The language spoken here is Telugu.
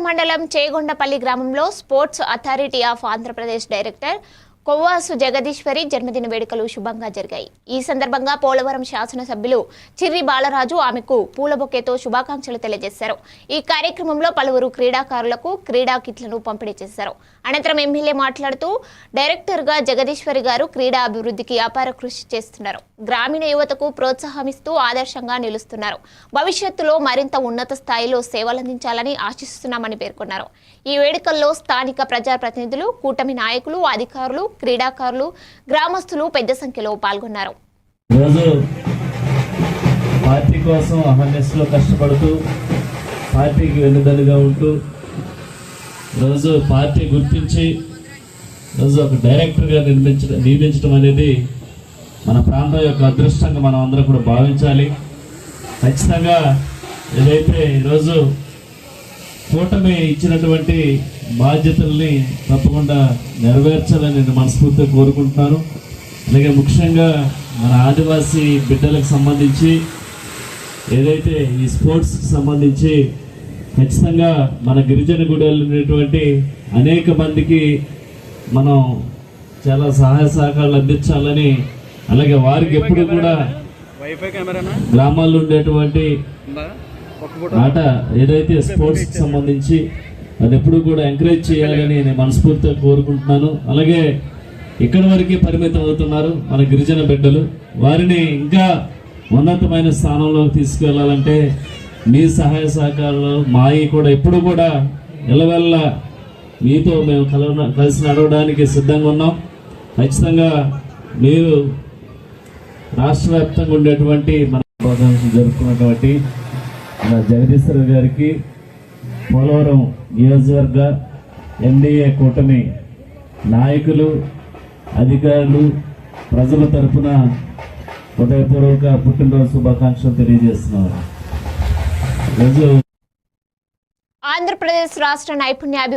మండలం చేగొండపల్లి గ్రామంలో sports authority of Andhra Pradesh director Kovvasu Jagadeeswari జన్మదిన వేడుకలు శుభంగా జరిగాయి। ఈ సందర్భంగా పోలవరం శాసనసభ్యులు చిర్రి బాలరాజు ఆమెకు పూల బొకేతో శుభాకాంక్షలు తెలియజేశారు। ఈ కార్యక్రమంలో పలువురు క్రీడాకారులకు క్రీడా కిట్లను పంపిణీ చేశారు। అనంతరం ఎమ్మెల్యే మాట్లాడుతూ డైరెక్టర్గా జగదీశ్వరి గారు క్రీడా అభివృద్ధికి అపార కృషి చేస్తున్నారు। గ్రామీణ యువతకు ప్రోత్సాహమిస్తూ ఆదర్శంగా నిలుస్తున్నారు। భవిష్యత్తులో మరింత ఉన్నత స్థాయిలో సేవలందించాలని ఆశిస్తున్నామని పేర్కొన్నారు। ఈ వేడుకల్లో స్థానిక ప్రజాప్రతినిధులు, కూటమి నాయకులు, అధికారులు, క్రీడాకారులు, గ్రామస్తులు పెద్ద సంఖ్యలో పాల్గొన్నారు। రోజు పార్టీ కోసం అహర్నిశలో కష్టపడుతూ పార్టీకి వెన్నుదన్నుగా ఉంటూ రోజు పార్టీ గుర్తించి రోజు ఒక డైరెక్టర్గా నియమించడం అనేది మన ప్రాంతం యొక్క అదృష్టంగా మనం అందరం కూడా భావించాలి। ఖచ్చితంగా ఏదైతే ఈరోజు కూటమి ఇచ్చినటువంటి బాధ్యతల్ని తప్పకుండా నెరవేర్చాలని నేను మనస్ఫూర్తిగా కోరుకుంటున్నాను। అలాగే ముఖ్యంగా మన ఆదివాసీ బిడ్డలకు సంబంధించి ఏదైతే ఈ స్పోర్ట్స్కి సంబంధించి ఖచ్చితంగా మన గిరిజన గుడిలో ఉన్నటువంటి అనేక మందికి మనం చాలా సహాయ సహకారాలు అందించాలని, అలాగే వారికి ఎప్పుడు కూడా గ్రామాల్లో ఉండేటువంటి ఆట ఏదైతే స్పోర్ట్స్కి సంబంధించి అది ఎప్పుడు కూడా ఎంకరేజ్ చేయాలని నేను మనస్ఫూర్తిగా కోరుకుంటున్నాను। అలాగే ఇక్కడి వరకు పరిమితం అవుతున్నారు మన గిరిజన బిడ్డలు, వారిని ఇంకా ఉన్నతమైన స్థానంలోకి తీసుకెళ్లాలంటే మీ సహాయ సహకారాలు మాయి కూడా ఎప్పుడు కూడా ఎల్లవెల్ల మీతో మేము కలిసి నడవడానికి సిద్ధంగా ఉన్నాం। ఖచ్చితంగా మీరు రాష్ట్ర వ్యాప్తంగా ఉండేటువంటి మన శుభాకాంక్షలు జరుపుకున్నటువంటి జగదీశ్వరి గారికి పోలవరం నియోజకవర్గ ఎన్డీఏ కూటమి నాయకులు, అధికారులు, ప్రజల తరఫున హృదయపూర్వక పుట్టినరోజు శుభాకాంక్షలు తెలియజేస్తున్నారు। ఆంధ్రప్రదేశ్ రాష్ట్ర నైపుణ్యాభివృద్ధి